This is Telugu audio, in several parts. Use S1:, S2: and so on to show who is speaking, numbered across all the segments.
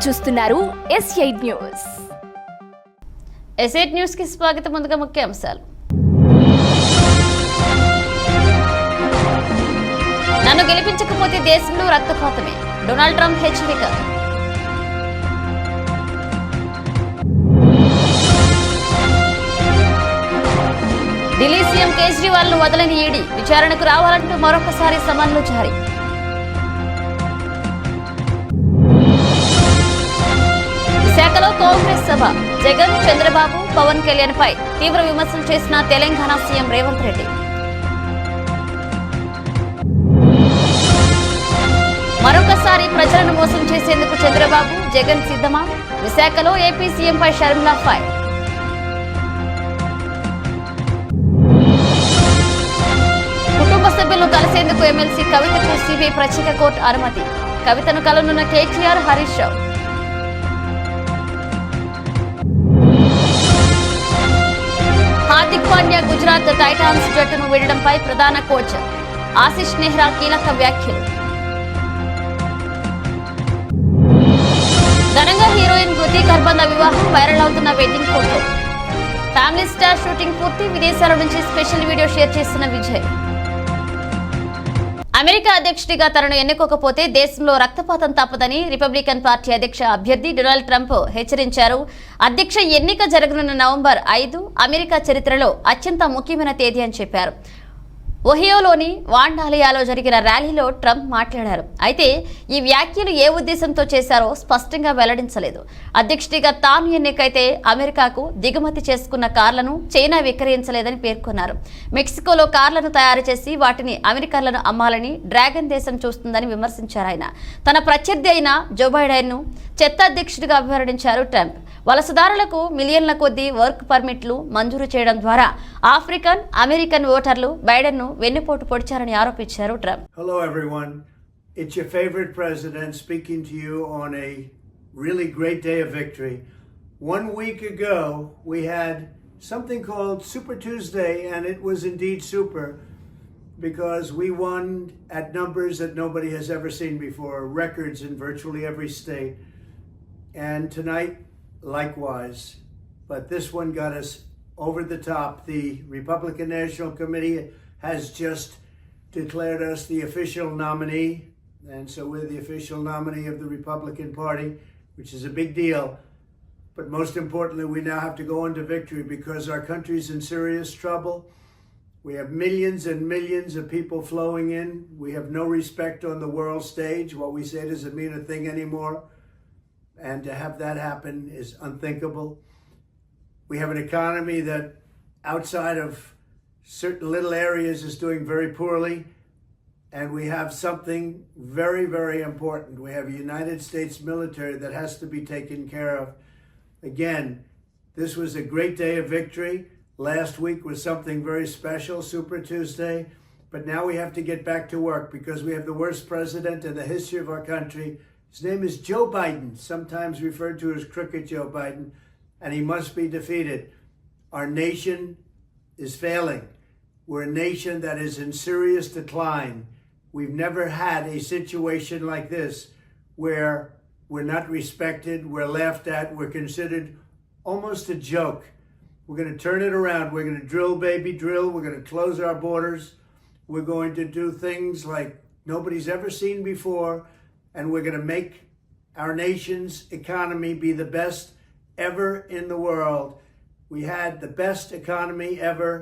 S1: మీరు చూస్తున్నారు S8 న్యూస్.
S2: S8 న్యూస్ కి స్వాగతం. ముందుగా ముఖ్య అంశాలు. నన్ను గెలిపించకపోతే దేశంలో రక్తపాతమే, డొనాల్డ్ ట్రంప్ హెచ్చరిక. ఢిల్లీ సీఎం కేజ్రీవాల్ ను వదలని ఈడీ, విచారణకు రావాలంటూ మరొకసారి సమన్లు జారీ. విశాఖలో కాంగ్రెస్ సభ, జగన్, చంద్రబాబు, పవన్ కళ్యాణ్ పై తీవ్ర విమర్శలు చేసిన తెలంగాణ సీఎం రేవంత్ రెడ్డి. మరొకసారి ప్రజలను మోసం చేసేందుకు చంద్రబాబు, జగన్ సిద్ధమా? విశాఖలో ఏపీ సీఎంపై షర్మిలా ఫైర్. కుటుంబ సభ్యులను కలిసేందుకు ఎమ్మెల్సీ కవితకు సిబిఐ ప్రత్యేక కోర్టు అనుమతి. కవితను కలనున్న కేటీఆర్, హరీష్ రావు. హార్దిక్ పాండ్యా గుజరాత్ టైటాన్స్ జట్టును వీడడంపై ప్రధాన కోచ్ ఆశిష్ నెహ్రా కీలక వ్యాఖ్యలు. ఘనంగా హీరోయిన్ కృతి కర్బంద వివాహం, వైరల్ అవుతున్న wedding photo. Family star shooting పూర్తి, విదేశాల నుంచి స్పెషల్ వీడియో షేర్ చేస్తున్న విజయ్. అమెరికా అధ్యక్షుడిగా తనను ఎన్నుకోకపోతే దేశంలో రక్తపాతం తప్పదని రిపబ్లికన్ పార్టీ అధ్యక్ష అభ్యర్థి డొనాల్డ్ ట్రంప్ హెచ్చరించారు. అధ్యక్ష ఎన్నిక జరగనున్న నవంబర్ 5 అమెరికా చరిత్రలో అత్యంత ముఖ్యమైన తేదీ అని చెప్పారు. ఒహియోలోని వాండాలియాలో జరిగిన ర్యాలీలో ట్రంప్ మాట్లాడారు. అయితే ఈ వ్యాఖ్యలు ఏ ఉద్దేశంతో చేశారో స్పష్టంగా వెల్లడించలేదు. అధ్యక్షుడిగా తాను ఎన్నికైతే అమెరికాకు దిగుమతి చేసుకున్న కార్లను చైనా విక్రయించలేదని పేర్కొన్నారు. మెక్సికోలో కార్లను తయారు చేసి వాటిని అమెరికన్లను అమ్మాలని డ్రాగన్ దేశం చూస్తుందని విమర్శించారు ఆయన. తన ప్రత్యర్థి అయిన జో బైడెన్ ను చెత్త అధ్యక్షుడిగా అభివర్ణించారు ట్రంప్. వలసదారులకు మిలియన్ల కొద్దీ వర్క్ పర్మిట్లు మంజూరు చేయడం ద్వారా ఆఫ్రికన్ అమెరికన్ ఓటర్లు బైడెన్ ను వెన్నుపోటు పొడిచారని ఆరోపించారు Trump.
S3: Hello everyone. It's your favorite president speaking to you on a really great day of victory. 1 week ago we had something called Super Tuesday, and it was indeed super because we won at numbers that nobody has ever seen before, records in virtually every state. And tonight likewise, but this one got us over the top. The Republican National Committee has just declared us the official nominee, and so we're the official nominee of the Republican Party, which is a big deal. But most importantly, we now have to go into victory because our country's in serious trouble. We have millions and millions of people flowing in. We have no respect on the world stage. What we say doesn't mean a thing anymore. And to have that happen is unthinkable. We have an economy that outside of certain little areas is doing very poorly. And we have something very, very important. We have a United States military that has to be taken care of. Again, this was a great day of victory. Last week was something very special, Super Tuesday. But now we have to get back to work because we have the worst president in the history of our country. His name is Joe Biden, sometimes referred to as Crooked Joe Biden, and he must be defeated. Our nation is failing. We're a nation that is in serious decline. We've never had a situation like this where we're not respected, we're laughed at, we're considered almost a joke. We're going to turn it around. We're going to drill, baby, drill. We're going to close our borders. We're going to do things like nobody's ever seen before. And we're going to make our nation's economy be the best ever in the world. We had the best economy ever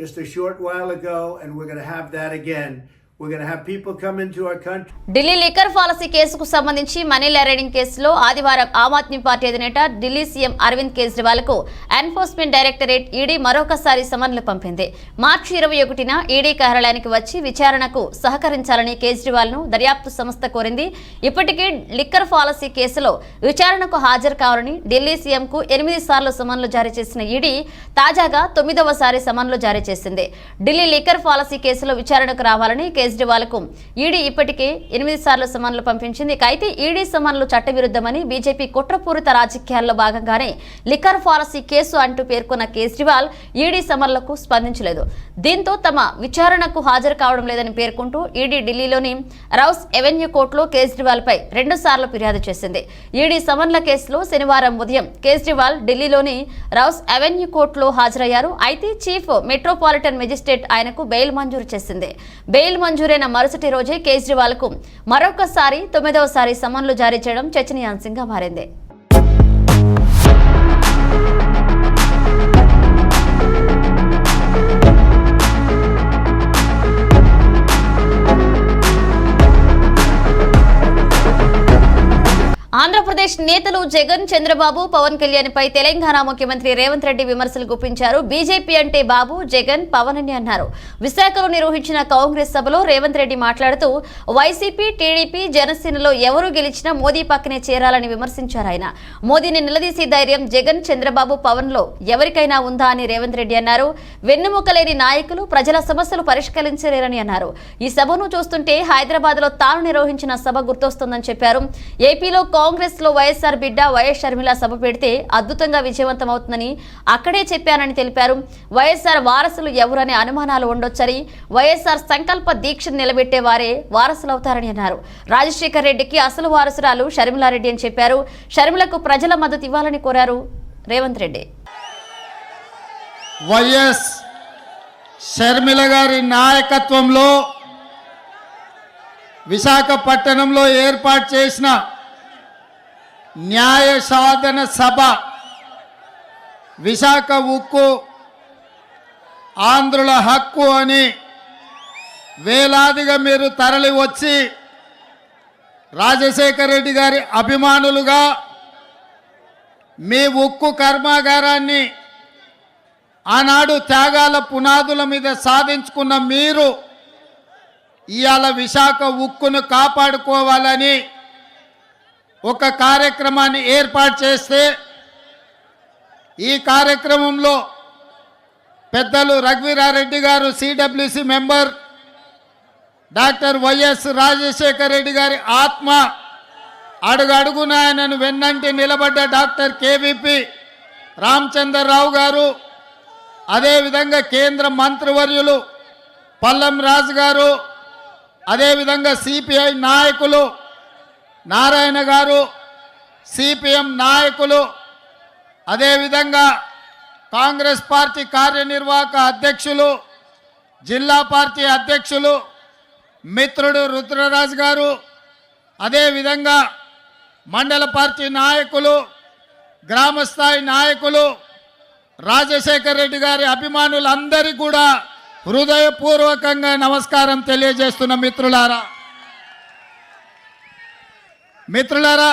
S3: just a short while ago, and we're going to have that again. We're going to have people come into our country.
S2: Delhi liquor policy కేసుకు సంబంధించి మనీ లాండరింగ్ కేసులో ఆదివారం ఆమ్ ఆద్మీ పార్టీ అధినేత ఢిల్లీ సీఎం అరవింద్ కేజ్రీవాల్ కు ఎన్ఫోర్స్మెంట్ డైరెక్టరేట్ ఈడీ మరొకసారి సమన్లు పంపింది. మార్చి 21న ఈడీ కార్యాలయానికి వచ్చి విచారణకు సహకరించాలని కేజ్రీవాల్ ను దర్యాప్తు సంస్థ కోరింది. ఇప్పటికే లిక్కర్ పాలసీ కేసులో విచారణకు హాజరు కావాలని ఢిల్లీ సీఎం కు 8 సార్లు సమన్లు జారీ చేసిన ఈడీ తాజాగా 9వసారి సమన్లు జారీ చేసింది. ఢిల్లీ లిక్కర్ పాలసీ కేసులో విచారణకు రావాలని కేజ్రీవాల్కు ఈడీ ఇప్పటికే 8 సార్లు సమన్లు పంపించింది. అయితే ఈడీ సమన్లు చట్టవిరుద్ధమని బీజేపీ కుట్రపూరిత రాజకీయాల్లో భాగంగానే లిక్కర్ ఫారసీ కేసు అంటూ పేర్కొన్న కేజ్రీవాల్ ఈడీ సమన్లకు స్పందించలేదు. దీంతో తమ విచారణకు హాజరు కావడం లేదని పేర్కొంటూ ఈడీ ఢిల్లీలోని రౌస్ ఎవెన్యూ కోర్టులో కేజ్రీవాల్ పై 2 సార్లు ఫిర్యాదు చేసింది. ఈడీ సమన్ల కేసులో శనివారం ఉదయం కేజ్రీవాల్ ఢిల్లీలోని రౌస్ ఎవెన్యూ కోర్టులో హాజరయ్యారు. అయితే చీఫ్ మెట్రోపాలిటన్ మెజిస్ట్రేట్ ఆయనకు బెయిల్ మంజూరు చేసింది. బెయిల్ మంజూరైన మరుసటి రోజే కేజ్రీవాల్ కు మరొకసారి 9వసారి సమన్లు జారీ చేయడం చర్చనీయాంశంగా మారింది. ఆంధ్రప్రదేశ్ నేతలు జగన్, చంద్రబాబు, పవన్ కళ్యాణ్ పై తెలంగాణ ముఖ్యమంత్రి రేవంత్ రెడ్డి విమర్శలు గుప్పించారు. బీజేపీ అంటే బాబు, జగన్, పవన్ అని అన్నారు. విశాఖలో నిర్వహించిన కాంగ్రెస్ సభలో రేవంత్ రెడ్డి మాట్లాడుతూ వైసీపీ, టీడీపీ, జనసేనలో ఎవరు గెలిచినా మోదీ పక్కనే చేరాలని విమర్శించారు. ఆయన మోదీని నిలదీసే ధైర్యం జగన్, చంద్రబాబు, పవన్ లో ఎవరికైనా ఉందా అని రేవంత్ రెడ్డి అన్నారు. వెన్నెముకలేని నాయకులు ప్రజల సమస్యలు పరిష్కరించలేరని అన్నారు. ఈ సభను చూస్తుంటే హైదరాబాద్ లో తాను నిర్వహించిన సభ గుర్తొస్తుందని చెప్పారు. ఏపీలో కాంగ్రెస్ లో వైఎస్ఆర్ బిడ్డ వైఎస్ షర్మిల సభ పెడితే అద్భుతంగా విజయవంతం అవుతుందని అక్కడే చెప్పానని తెలిపారు. వైఎస్ఆర్ వారసులు ఎవరనే అనుమానాలు ఉండొచ్చని, వైఎస్ఆర్ సంకల్ప దీక్షను నిలబెట్టే వారే వారసులవుతారని అన్నారు. రాజశేఖర్ రెడ్డికి అసలు వారసురాలు షర్మిలారెడ్డి అని చెప్పారు. షర్మిలకు ప్రజల మద్దతు ఇవ్వాలని కోరారు రేవంత్ రెడ్డి.
S4: వైఎస్ షర్మిల గారి నాయకత్వంలో విశాఖపట్నంలో ఏర్పాటు చేసిన న్యాయ సాధన సభ, విశాఖ ఉక్కు ఆంధ్రుల హక్కు అని వేలాదిగా మీరు తరలి వచ్చి రాజశేఖర రెడ్డి గారి అభిమానులుగా మీ ఉక్కు కర్మాగారాన్ని ఆనాడు త్యాగాల పునాదుల మీద సాధించుకున్న మీరు ఇవాళ విశాఖ ఉక్కును కాపాడుకోవాలని ఒక కార్యక్రమాన్ని ఏర్పాటు చేస్తే, ఈ కార్యక్రమంలో పెద్దలు రఘువీరారెడ్డి గారు CWC member, doctor YS Rajasekhara Reddy గారి ఆత్మ అడుగడుగున ఆయనను వెన్నంటి నిలబడ్డ డాక్టర్ కేవీపీ రామచంద్రరావు గారు, అదేవిధంగా కేంద్ర మంత్రివర్యులు పల్లం రాజు గారు, అదేవిధంగా సిపిఐ నాయకులు నారాయణ గారు, సిపిఎం నాయకులు, అదేవిధంగా కాంగ్రెస్ పార్టీ కార్యనిర్వాహక అధ్యక్షులు, జిల్లా పార్టీ అధ్యక్షులు మిత్రుడు రుద్రరాజు గారు, అదేవిధంగా మండల పార్టీ నాయకులు, గ్రామస్థాయి నాయకులు, రాజశేఖర రెడ్డి గారి అభిమానులందరికీ కూడా హృదయపూర్వకంగా నమస్కారం తెలియజేస్తున్న మిత్రులారా,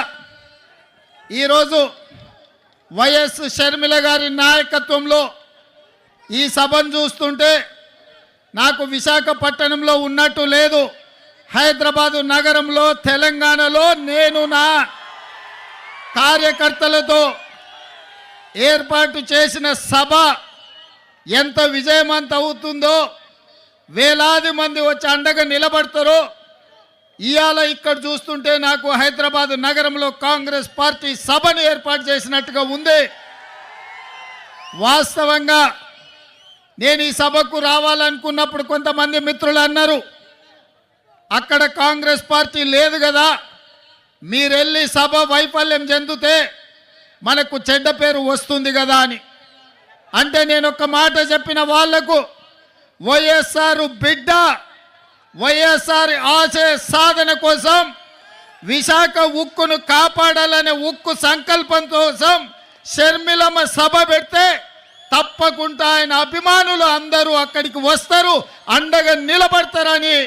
S4: ఈరోజు వైఎస్ షర్మిల గారి నాయకత్వంలో ఈ సభను చూస్తుంటే నాకు విశాఖపట్నంలో ఉన్నట్టు లేదు. హైదరాబాదు నగరంలో, తెలంగాణలో నేను నా కార్యకర్తలతో ఏర్పాటు చేసిన సభ ఎంత విజయవంతం అవుతుందో, వేలాది మంది వచ్చి అండగా నిలబడతారో ఇవాళ ఇక్కడ చూస్తుంటే నాకు హైదరాబాద్ నగరంలో కాంగ్రెస్ పార్టీ సభను ఏర్పాటు చేసినట్టుగా ఉంది. వాస్తవంగా నేను ఈ సభకు రావాలనుకున్నప్పుడు కొంతమంది మిత్రులు అన్నారు, అక్కడ కాంగ్రెస్ పార్టీ లేదు కదా, మీరెళ్ళి సభ వైఫల్యం చెందితే మనకు చెడ్డ పేరు వస్తుంది కదా అని. అంటే నేను ఒక మాట చెప్పిన వాళ్లకు, వైఎస్ఆర్ బిడ్డ, వైఎస్ఆర్ ఆశయ సాధన కోసం, విశాఖ ఉక్కును కాపాడాలనే ఉక్కు సంకల్పం కోసం షర్మిలమ్మ సభ పెడితే తప్పకుండా ఆయన అభిమానులు అందరూ అక్కడికి వస్తారు, అండగా నిలబడతారని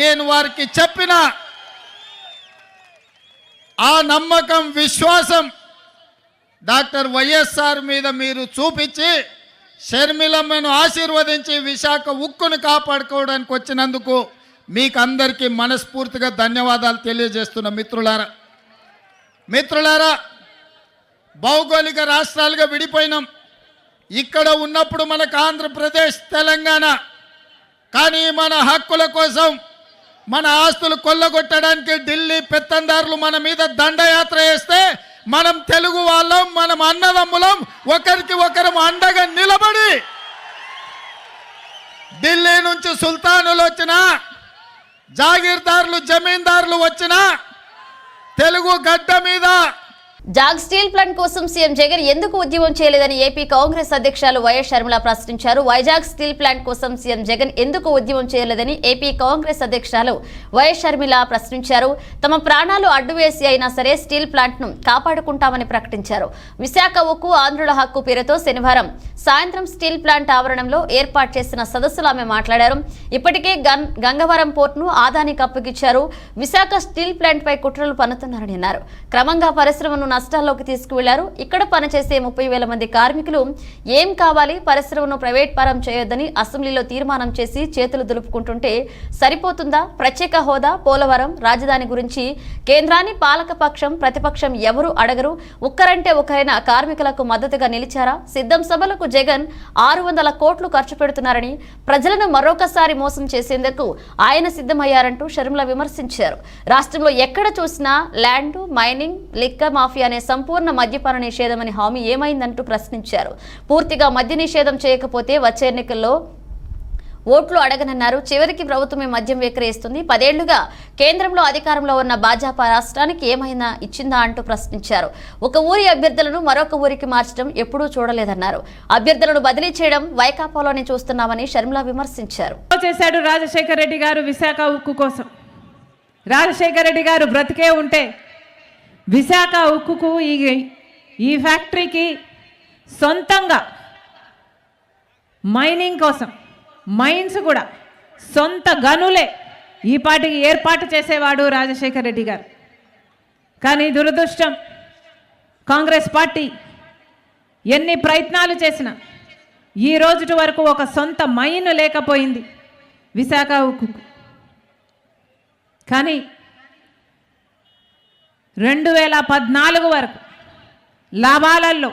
S4: నేను వారికి చెప్పిన ఆ నమ్మకం, విశ్వాసం డాక్టర్ వైఎస్ఆర్ మీద మీరు చూపించి షర్మిలమ్మను ఆశీర్వదించి విశాఖ ఉక్కును కాపాడుకోవడానికి వచ్చినందుకు మీకు అందరికీ మనస్ఫూర్తిగా ధన్యవాదాలు తెలియజేస్తున్న మిత్రులారా, భౌగోళిక రాష్ట్రాలుగా విడిపోయినాం. ఇక్కడ ఉన్నప్పుడు మనకు ఆంధ్రప్రదేశ్, తెలంగాణ, కానీ మన హక్కుల కోసం మన ఆస్తులు కొల్లగొట్టడానికి ఢిల్లీ పెత్తందారులు మన మీద దండయాత్ర చేస్తే మనం తెలుగు వాళ్ళం, మనం అన్నదమ్ములం, ఒకరికి ఒకరం అండగా నిలబడి ఢిల్లీ నుంచి సుల్తానులు వచ్చినా, జాగీర్దారులు, జమీందారులు వచ్చినా తెలుగు గడ్డ మీద
S2: జాగ్ స్టీల్ ప్లాంట్ కోసం సీఎం జగన్ ఎందుకు ఉద్యమం చేయలేదని ఏపీ కాంగ్రెస్ అధ్యక్షులు వైఎస్ షర్మిల ప్రశ్నించారు. వైజాగ్ స్టీల్ ప్లాంట్ కోసం సీఎం జగన్ ఎందుకు ఉద్యమం చేయలేదని ఏపీ కాంగ్రెస్ అధ్యక్షులు వైఎస్ షర్మిల ప్రశ్నించారు. తమ ప్రాణాలు అడ్డువేసి అయినా సరే స్టీల్ ప్లాంట్ ను కాపాడుకుంటామని ప్రకటించారు. విశాఖ ఉక్కు ఆంధ్రుల హక్కు పేరుతో శనివారం సాయంత్రం స్టీల్ ప్లాంట్ ఆవరణంలో ఏర్పాటు చేసిన సదస్సులో ఆమె మాట్లాడారు. ఇప్పటికే గంగవరం పోర్టును ఆదానికి అప్పగించారు. విశాఖ స్టీల్ ప్లాంట్ పై కుట్రలు పన్నుతున్నారని అన్నారు. క్రమంగా పరిశ్రమను నష్టాల్లోకి తీసుకువెళ్లారు. ఇక్కడ పనిచేసే 30,000 మంది కార్మికులు ఏం కావాలి, పరిశ్రమను ప్రైవేట్ పరం చేయొద్దని అసెంబ్లీలో తీర్మానం చేసి చేతులు దులుపుకుంటుంటే సరిపోతుందా? ప్రత్యేక హోదా, పోలవరం, రాజధాని గురించి కేంద్రాన్ని పాలకపక్షం, ప్రతిపక్షం ఎవరు అడగరు. ఒక్కరంటే ఒకరైనా కార్మికులకు మద్దతుగా నిలిచారా? సిద్ధం సభలకు జగన్ 600 కోట్లు ఖర్చు పెడుతున్నారని, ప్రజలను మరొకసారి మోసం చేసేందుకు ఆయన సిద్ధమయ్యారంటూ షర్మిల విమర్శించారు. రాష్ట్రంలో ఎక్కడ చూసినా ల్యాండ్ మైనింగ్, లిక్కర్ మాఫియా అనే సంపూర్ణ మద్యపాన నిషేధమని హామీ ఏమైందంటూ ప్రశ్నించారు. పూర్తిగా మద్య నిషేధం చేయకపోతే వచ్చే ఎన్నికల్లో ఓట్లు అడగనన్నారు. చివరికి ప్రభుత్వమే మద్యం విక్రయిస్తుంది. 10 ఏళ్లుగా కేంద్రంలో అధికారంలో ఉన్న భాజపా రాష్ట్రానికి ఏమైనా ఇచ్చిందా అంటూ ప్రశ్నించారు. ఒక ఊరి అభ్యర్థులను మరొక ఊరికి మార్చడం ఎప్పుడూ చూడలేదన్నారు. అభ్యర్థులను బదిలీ చేయడం వైకాపాలోనే చూస్తున్నామని షర్మిల విమర్శించారు.
S5: చేశాడు రాజశేఖర రెడ్డి గారు విశాఖ ఉక్కు కోసం. రాజశేఖర రెడ్డి గారు బ్రతికే ఉంటే విశాఖ ఉక్కుకు ఈ ఫ్యాక్టరీకి సొంతంగా మైనింగ్ కోసం మైన్స్ కూడా సొంత గనులే ఈ పాటికి ఏర్పాటు చేసేవాడు రాజశేఖర రెడ్డి గారు. కానీ దురదృష్టం, కాంగ్రెస్ పార్టీ ఎన్ని ప్రయత్నాలు చేసినా ఈ రోజు వరకు ఒక సొంత మైన్ లేకపోయింది విశాఖ ఉక్కుకు. కానీ 2014 వరకు లాభాలలో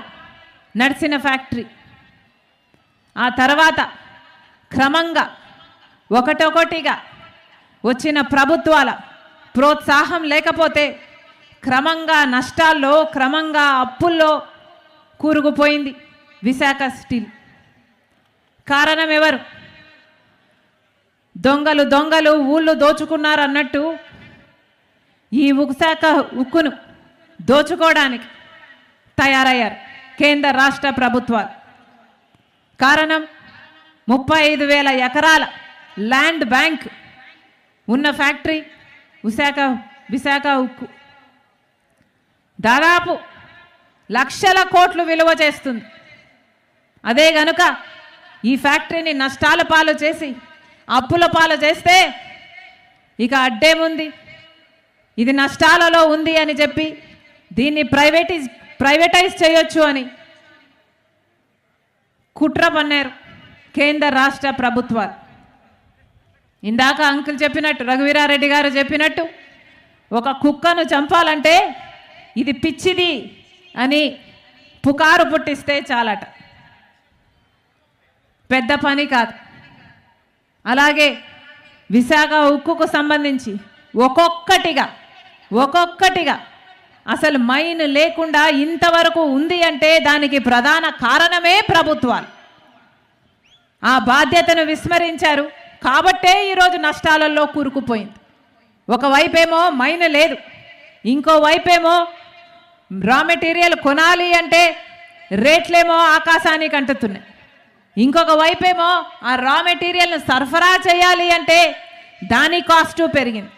S5: నడిచిన ఫ్యాక్టరీ ఆ తర్వాత క్రమంగా ఒకటొకటిగా వచ్చిన ప్రభుత్వాల ప్రోత్సాహం లేకపోతే క్రమంగా నష్టాల్లో, క్రమంగా అప్పుల్లో కూరుకుపోయింది విశాఖ స్టీల్. కారణం ఎవరు? దొంగలు ఊళ్ళు దోచుకున్నారు అన్నట్టు ఈ విశాఖ ఉక్కును దోచుకోవడానికి తయారయ్యారు కేంద్ర రాష్ట్ర ప్రభుత్వాలు. కారణం 35,000 ఎకరాల ల్యాండ్ బ్యాంక్ ఉన్న ఫ్యాక్టరీ విశాఖ ఉక్కు. దాదాపు లక్షల కోట్లు విలువ చేస్తుంది. అదే గనుక ఈ ఫ్యాక్టరీని నష్టాల పాలు చేసి అప్పుల పాలు చేస్తే ఇక అడ్డేముంది, ఇది నష్టాలలో ఉంది అని చెప్పి దీన్ని ప్రైవేటైజ్ చేయొచ్చు అని కుట్ర పన్నారు కేంద్ర రాష్ట్ర ప్రభుత్వాలు. ఇందాక అంకుల్ చెప్పినట్టు, రఘువీరారెడ్డి గారు చెప్పినట్టు, ఒక కుక్కను చంపాలంటే ఇది పిచ్చిది అని పుకారు పుట్టిస్తే చాలట, పెద్ద పని కాదు. అలాగే విశాఖ ఉక్కుకు సంబంధించి ఒక్కొక్కటిగా అసలు మైన్ లేకుండా ఇంతవరకు ఉంది అంటే దానికి ప్రధాన కారణమే ప్రభుత్వాలు. ఆ బాధ్యతను విస్మరించారు కాబట్టే ఈరోజు నష్టాలలో కూరుకుపోయింది. ఒకవైపేమో మైన్ లేదు, ఇంకోవైపేమో రా మెటీరియల్ కొనాలి అంటే రేట్లేమో ఆకాశానికి అంటుతున్నాయి, ఇంకొక వైపేమో ఆ రా మెటీరియల్ను సరఫరా చేయాలి అంటే దాని కాస్టు పెరిగింది.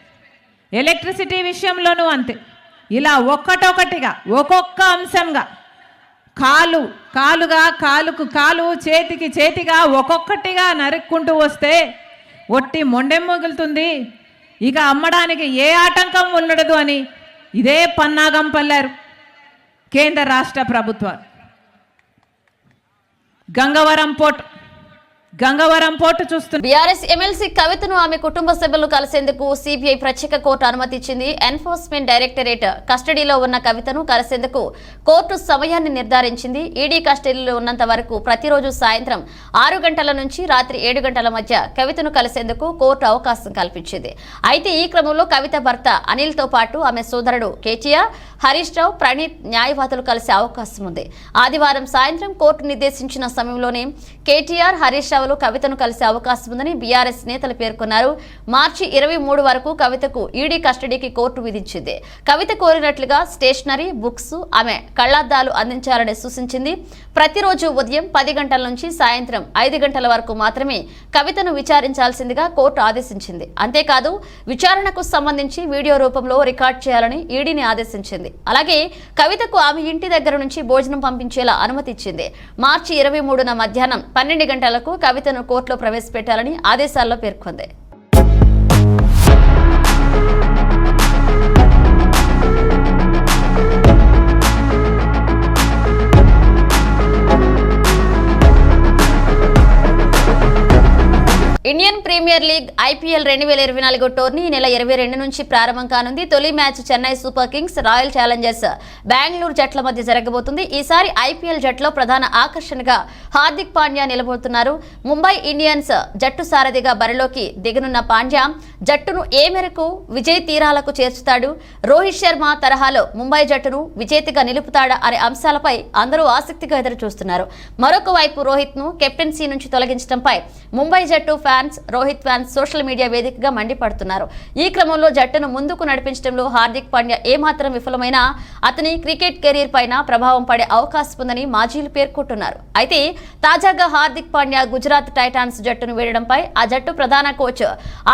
S5: ఎలక్ట్రిసిటీ విషయంలోనూ అంతే. ఇలా ఒక్కటొకటిగా ఒక్కొక్క అంశంగా కాలుకు కాలు చేతికి చేతిగా ఒక్కొక్కటిగా నరుక్కుంటూ వస్తే ఒట్టి మొండెం మిగులుతుంది, ఇక అమ్మడానికి ఏ ఆటంకం ఉండదు అని ఇదే పన్నాగం పల్లారు కేంద్ర రాష్ట్ర ప్రభుత్వాలు. గంగవరం పోర్ట్ గంగవరం పోర్టు చూస్తున్నాం.
S2: బీఆర్ఎస్ ఎమ్మెల్సీ కవితను ఆమె కుటుంబ సభ్యులు కలిసేందుకు సిబిఐ ప్రత్యేక కోర్టు అనుమతి ఇచ్చింది. ఎన్ఫోర్స్మెంట్ డైరెక్టరేట్ కస్టడీలో ఉన్న కవితను కలిసేందుకు కోర్టు సమయాన్ని నిర్ధారించింది. ఈడీ కస్టడీలో ఉన్నంత వరకు ప్రతిరోజు సాయంత్రం 6 గంటల నుంచి రాత్రి 7 గంటల మధ్య కవితను కలిసేందుకు కోర్టు అవకాశం కల్పించింది. అయితే ఈ క్రమంలో కవిత భర్త అనిల్ తో పాటు ఆమె సోదరుడు కేటీఆర్, హరీష్ రావు, ప్రణీత్ న్యాయవాదులు కలిసే అవకాశం ఉంది. ఆదివారం సాయంత్రం కోర్టు నిర్దేశించిన సమయంలోనే కేటీఆర్, హరీష్ రావులు కవితను కలిసే అవకాశం ఉందని బీఆర్ఎస్ నేతలు పేర్కొన్నారు. మార్చి 23 వరకు కవితకు ఈడీ కస్టడీకి కోర్టు విధించింది. కవిత కోరినట్లుగా స్టేషనరీ, బుక్స్, ఆమె కళ్లద్దాలు అందించాలని సూచించింది. ప్రతిరోజు ఉదయం 10 గంటల నుంచి సాయంత్రం 5 గంటల వరకు మాత్రమే కవితను విచారించాల్సిందిగా కోర్టు ఆదేశించింది. అంతేకాదు విచారణకు సంబంధించి వీడియో రూపంలో రికార్డ్ చేయాలని ఈడీని ఆదేశించింది. అలాగే కవితకు ఆమె ఇంటి దగ్గర నుంచి భోజనం పంపించేలా అనుమతి ఇచ్చింది. మార్చి 23న మధ్యాహ్నం 12 గంటలకు కవితను కోర్టులో ప్రవేశపెట్టాలని ఆదేశాల్లో పేర్కొంది. ఇండియన్ ప్రీమియర్ లీగ్ ఐపీఎల్ 2024 టోర్నీ ఈ నెల 22 నుంచి ప్రారంభం కానుంది. తొలి match Chennai super kings, royal challengers Bengaluru జట్ల మధ్య జరగబోతుంది. ఈసారి ఐపీఎల్ జట్లో ప్రధాన ఆకర్షణగా హార్దిక్ పాండ్యా నిలబోతున్నారు. ముంబై ఇండియన్స్ జట్టు సారథిగా బరిలోకి దిగనున్న పాండ్యా జట్టును ఏ మేరకు విజయ్ తీరాలకు చేర్చుతాడు, రోహిత్ శర్మ తరహాలో ముంబై జట్టును విజేతగా నిలుపుతాడా అనే అంశాలపై అందరూ ఆసక్తిగా ఎదురు చూస్తున్నారు. మరొక వైపు రోహిత్ ను కెప్టెన్సీ నుంచి తొలగించడంపై ముంబై జట్టు రోహిత్ ఫ్యాన్స్ సోషల్ మీడియా వేదికగా మండిపడుతున్నారు. ఈ క్రమంలో జట్టును ముందుకు నడిపించడంలో హార్దిక్ పాండ్యా ఏమాత్రం విఫలమైనా అతని క్రికెట్ కెరీర్ పైన ప్రభావం పడే అవకాశం ఉందని మాజీలు పేర్కొంటున్నారు. అయితే తాజాగా హార్దిక్ పాండ్యా గుజరాత్ టైటాన్స్ జట్టును వీడడంపై ఆ జట్టు ప్రధాన కోచ్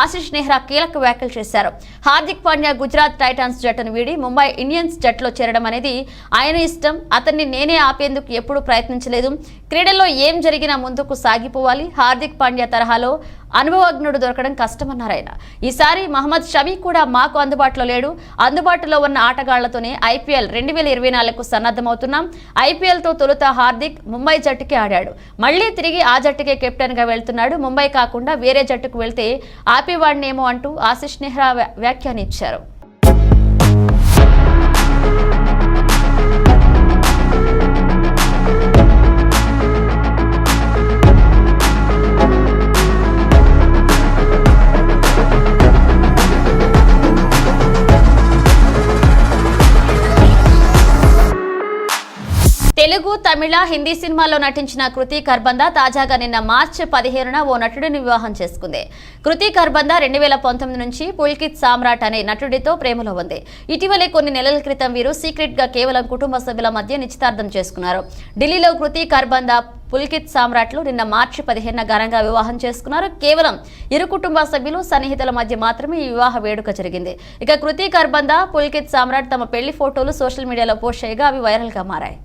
S2: ఆశిష్ నెహ్రా కీలక వ్యాఖ్యలు చేశారు. హార్దిక్ పాండ్యా గుజరాత్ టైటాన్స్ జట్టును వీడి ముంబై ఇండియన్స్ జట్టులో చేరడం అనేది ఆయన ఇష్టం. అతన్ని నేనే ఆపేందుకు ఎప్పుడూ ప్రయత్నించలేదు. క్రీడల్లో ఏం జరిగినా ముందుకు సాగిపోవాలి. హార్దిక్ పాండ్యా తరహాలో అనుభవజ్ఞుడు దొరకడం కష్టమన్నారు ఆయన. ఈసారి మహమ్మద్ షమీ కూడా మాకు అందుబాటులో లేడు. అందుబాటులో ఉన్న ఆటగాళ్లతోనే ఐపీఎల్ 2024కు సన్నద్ధమవుతున్నాం. ఐపీఎల్తో తొలుత హార్దిక్ ముంబై జట్టుకి ఆడాడు. మళ్లీ తిరిగి ఆ జట్టుకే కెప్టెన్ గా వెళ్తున్నాడు. ముంబై కాకుండా వేరే జట్టుకు వెళ్తే ఆపేవాడినేమో అంటూ ఆశిష్ నెహ్రా వ్యాఖ్యానించారు. తెలుగు, తమిళ, హిందీ సినిమాల్లో నటించిన కృతి ఖర్బంద తాజాగా నిన్న మార్చి 15న ఓ నటుడిని వివాహం చేసుకుంది. కృతి ఖర్బంద 2019 నుంచి పుల్కిత్ సామ్రాట్ అనే నటుడితో ప్రేమలో ఉంది. ఇటీవలే కొన్ని నెలల క్రితం వీరు సీక్రెట్ గా కేవలం కుటుంబ సభ్యుల మధ్య నిశ్చితార్థం చేసుకున్నారు. ఢిల్లీలో కృతి ఖర్బంద, పుల్కిత్ సామ్రాట్లు నిన్న మార్చి 15న ఘనంగా వివాహం చేసుకున్నారు. కేవలం ఇరు కుటుంబ సభ్యులు, సన్నిహితుల మధ్య మాత్రమే ఈ వివాహ వేడుక జరిగింది. ఇక కృతి ఖర్బంద, పుల్కిత్ సామ్రాట్ తమ పెళ్లి ఫోటోలు సోషల్ మీడియాలో పోస్ట్ చేయగా అవి వైరల్ గా మారాయి.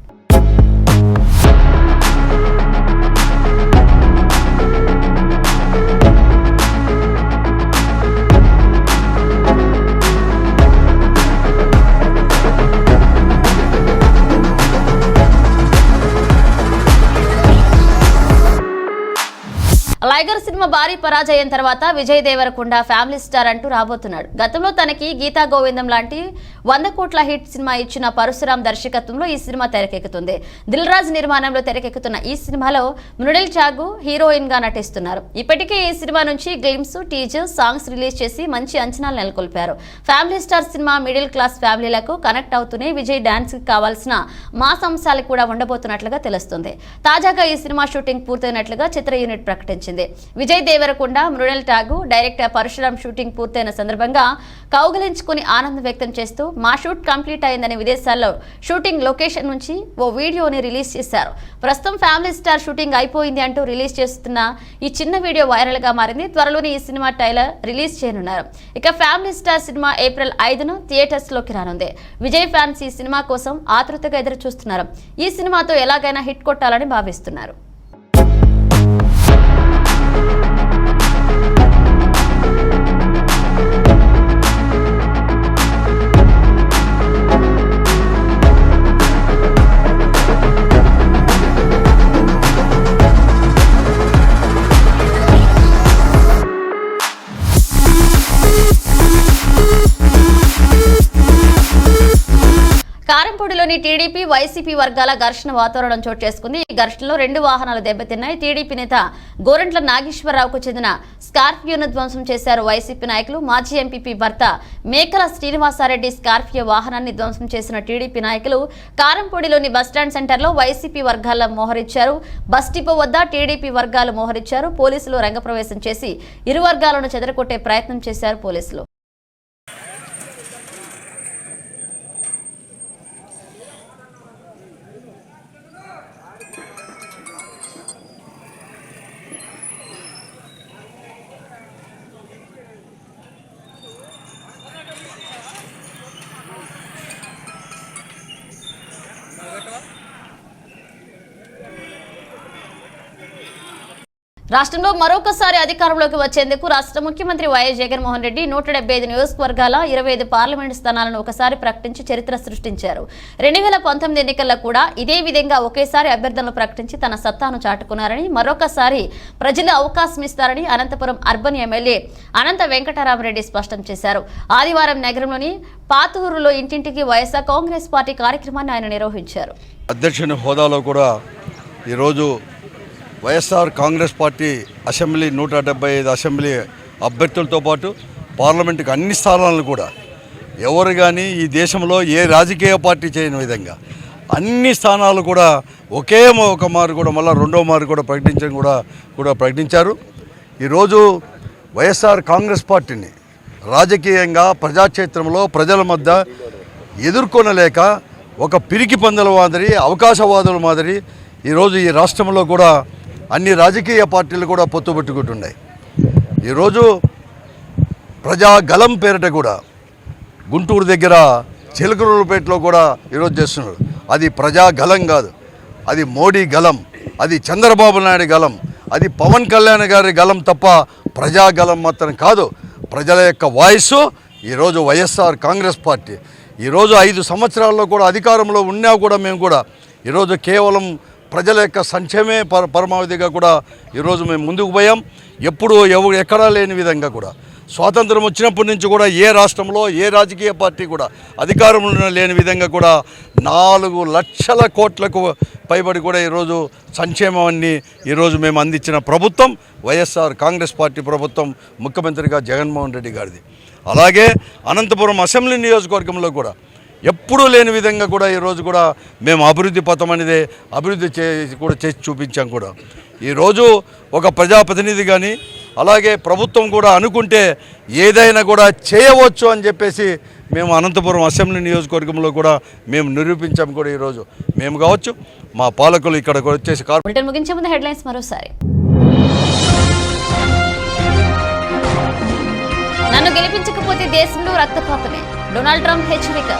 S2: లైగర్ సినిమా భారీ పరాజయం తర్వాత విజయ్ దేవరకొండ ఫ్యామిలీ స్టార్ అంటూ రాబోతున్నాడు. గతంలో తనకి గీతా గోవిందం లాంటి 100 కోట్ల హిట్ సినిమా ఇచ్చిన పరశురామ్ దర్శకత్వంలో ఈ సినిమా తెరకెక్కుతుంది. దిల్ రాజు నిర్మాణంలో తెరకెక్కుతున్న ఈ సినిమాలో మృణిల్ చాగు హీరోయిన్ గా నటిస్తున్నారు. ఇప్పటికే ఈ సినిమా నుంచి గ్లిమ్స్, టీజర్, సాంగ్స్ రిలీజ్ చేసి మంచి అంచనాలు నెలకొల్పారు. ఫ్యామిలీ స్టార్ సినిమా మిడిల్ క్లాస్ ఫ్యామిలీలకు కనెక్ట్ అవుతూనే విజయ్ డాన్స్ కి కావాల్సిన మాస్ అంశాలు కూడా ఉండబోతున్నట్లుగా తెలుస్తుంది. తాజాగా ఈ సినిమా షూటింగ్ పూర్తయినట్లుగా చిత్ర యూనిట్ ప్రకటించింది. విజయ్ దేవరకొండ, మృణిల్ టాగు, డైరెక్టర్ పరశురామ్ షూటింగ్ పూర్తయిన సందర్భంగా కౌగిలించుకుని ఆనందం వ్యక్తం చేస్తూ మా షూట్ కంప్లీట్ అయిందని విదేశాల్లో షూటింగ్ లొకేషన్ నుంచి ఓ వీడియోని రిలీజ్ చేశారు. ప్రస్తుతం ఫ్యామిలీ స్టార్ షూటింగ్ అయిపోయింది అంటూ రిలీజ్ చేస్తున్న ఈ చిన్న వీడియో వైరల్ గా మారింది. త్వరలోనే ఈ సినిమా ట్రైలర్ రిలీజ్ చేయనున్నారు. ఇక ఫ్యామిలీ స్టార్ సినిమా ఏప్రిల్ 5న థియేటర్స్ లోకి రానుంది. విజయ్ ఫ్యాన్స్ ఈ సినిమా కోసం ఆతృతగా ఎదురు చూస్తున్నారు. ఈ సినిమాతో ఎలాగైనా హిట్ కొట్టాలని భావిస్తున్నారు. రాష్ట్రంలోని టీడీపీ వైసీపీ వర్గాల ఘర్షణ వాతావరణం చోటు చేసుకుంది. ఈ ఘర్షణలో 2 వాహనాలు దెబ్బతిన్నాయి. టీడీపీ నేత గోరంట్ల నాగేశ్వరరావుకు చెందిన స్కార్పియోను ధ్వంసం చేశారు వైసీపీ నాయకులు. మాజీ ఎంపీపీ భర్త మేకల శ్రీనివాసారెడ్డి స్కార్పియో వాహనాన్ని ధ్వంసం చేసిన టీడీపీ నాయకులు కారంపొడిలోని బస్టాండ్ సెంటర్లో వైసీపీ వర్గాల మోహరించారు. బస్ డిపో వద్ద టీడీపీ వర్గాలు మోహరించారు. పోలీసులు రంగప్రవేశం చేసి ఇరు వర్గాలను చెదరగొట్టే ప్రయత్నం చేశారు పోలీసులు. రాష్ట్రంలో మరొకసారి అధికారంలోకి వచ్చేందుకు రాష్ట్ర ముఖ్యమంత్రి వైఎస్ జగన్మోహన్ రెడ్డి 175 నియోజకవర్గాల 25 పార్లమెంటు స్థానాలను ఒకసారి ప్రకటించి చరిత్ర సృష్టించారు. 2019 ఎన్నికల్లో కూడా ఇదే విధంగా ఒకేసారి అభ్యర్థులను ప్రకటించి తన సత్తాను చాటుకున్నారని, మరొకసారి ప్రజలు అవకాశం ఇస్తారని అనంతపురం అర్బన్ ఎమ్మెల్యే అనంత వెంకటరామరెడ్డి స్పష్టం చేశారు. ఆదివారం నగరంలోని పాతూరులో ఇంటింటికి వైఎస్ఆర్ కాంగ్రెస్ పార్టీ కార్యక్రమాన్ని ఆయన నిర్వహించారు.
S6: అధ్యక్షుని హోదాలో కూడా ఈరోజు YSR Congress party assembly 175 assembly అభ్యర్థులతో పాటు పార్లమెంటుకు అన్ని స్థానాలను కూడా ఎవరు కానీ ఈ దేశంలో ఏ రాజకీయ పార్టీ చేయని విధంగా అన్ని స్థానాలు కూడా ఒకే ఒక మారు కూడా మళ్ళీ రెండో మారు కూడా ప్రకటించడం కూడా ప్రకటించారు. ఈరోజు వైఎస్ఆర్ కాంగ్రెస్ పార్టీని రాజకీయంగా ప్రజాక్షేత్రంలో ప్రజల మధ్య ఎదుర్కొనలేక ఒక పిరికి పందుల మాదిరి అవకాశవాదుల మాదిరి ఈరోజు ఈ రాష్ట్రంలో కూడా అన్ని రాజకీయ పార్టీలు కూడా పొత్తు పెట్టుకుంటున్నాయి. ఈరోజు ప్రజాగలం పేరిట కూడా గుంటూరు దగ్గర చిలకలూరుపేటలో కూడా ఈరోజు చేస్తున్నారు. అది ప్రజాగలం కాదు, అది మోడీ గలం, అది చంద్రబాబు నాయుడు గలం, అది పవన్ కళ్యాణ్ గారి గలం తప్ప ప్రజాగలం మాత్రం కాదు. ప్రజల యొక్క వాయిస్ ఈరోజు వైఎస్ఆర్ కాంగ్రెస్ పార్టీ ఈరోజు 5 సంవత్సరాల్లో కూడా అధికారంలో ఉన్నా కూడా మేము కూడా ఈరోజు కేవలం ప్రజల యొక్క సంక్షేమే పరమావధిగా కూడా ఈరోజు మేము ముందుకు పోయాం. ఎప్పుడు ఎక్కడా లేని విధంగా కూడా స్వాతంత్రం వచ్చినప్పటి నుంచి కూడా ఏ రాష్ట్రంలో ఏ రాజకీయ పార్టీ కూడా అధికారంలో లేని విధంగా కూడా 4 లక్షల కోట్లకు పైబడి కూడా ఈరోజు సంక్షేమాన్ని ఈరోజు మేము అందించిన ప్రభుత్వం వైఎస్ఆర్ కాంగ్రెస్ పార్టీ ప్రభుత్వం, ముఖ్యమంత్రిగా జగన్మోహన్ రెడ్డి గారిది. అలాగే అనంతపురం అసెంబ్లీ నియోజకవర్గంలో కూడా ఎప్పుడూ లేని విధంగా కూడా ఈరోజు కూడా మేము అభివృద్ధి పథం అనేది అభివృద్ధి చేసి చూపించాం కూడా. ఈరోజు ఒక ప్రజాప్రతినిధి కానీ అలాగే ప్రభుత్వం కూడా అనుకుంటే ఏదైనా కూడా చేయవచ్చు అని చెప్పేసి మేము అనంతపురం అసెంబ్లీ నియోజకవర్గంలో కూడా మేము నిరూపించాం కూడా. ఈరోజు మేము కావచ్చు మా పాలకులు ఇక్కడ వచ్చేసి
S2: బులెటిన్ ముగించే ముందు హెడ్లైన్స్ మరోసారి. నన్ను గెలిపించకపోతే దేశంలో రక్తపాతమే, డొనాల్డ్ ట్రంప్ హెచ్చరిక.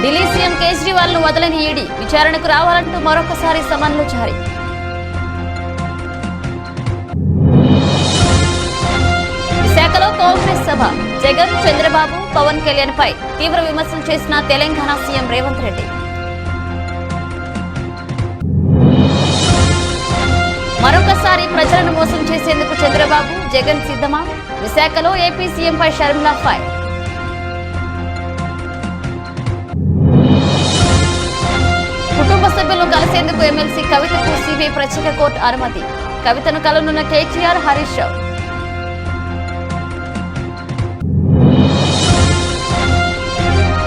S2: ఢిల్లీ సీఎం కేజ్రీవాల్ ను వదలని ఈడీ, విచారణకు రావాలంటూ మరొకసారి సమన్లు జారీ. విశాఖలో కాంగ్రెస్ సభ, జగన్, చంద్రబాబు, పవన్ కళ్యాణ్ పై తీవ్ర విమర్శలు చేసిన తెలంగాణ సీఎం రేవంత్ రెడ్డి. మరొకసారి ప్రజలను మోసం చేసేందుకు చంద్రబాబు, జగన్ సిద్ధమా? విశాఖలో ఏపీ సీఎంపై షర్మిలా ఫైర్. కుటుంబ సభ్యులను కలిసేందుకు ఎమ్మెల్సీ కవితకు సిబిఐ ప్రత్యేక కోర్టు అనుమతి. కవితను కలనున్న కేటీఆర్, హరీష్ రావు.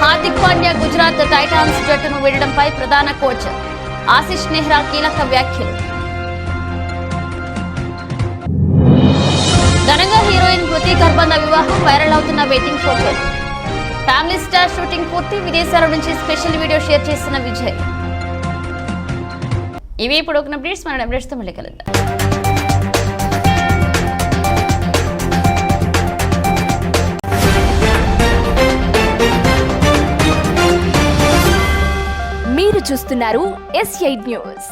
S2: హార్దిక్ పాండ్యా గుజరాత్ టైటాన్స్ జట్టును వీడడంపై ప్రధాన కోచ్ ఆశిష్ నెహ్రా కీలక వ్యాఖ్యలు. ఘనంగా హీరోయిన్ కృతి గర్భంద వివాహం, వైరల్ అవుతున్న వెడ్డింగ్ ఫోటోలు. ఫ్యామిలీ స్టార్ షూటింగ్ పూర్తి, విదేశాల నుంచి స్పెషల్ వీడియో షేర్ చేసిన విజయ్. ఇవి ఇప్పుడు ఒక అప్డేట్స్, మన అప్డేట్స్తో మళ్ళీ కలుద్దాం.
S1: మీరు చూస్తున్నారు S8 న్యూస్.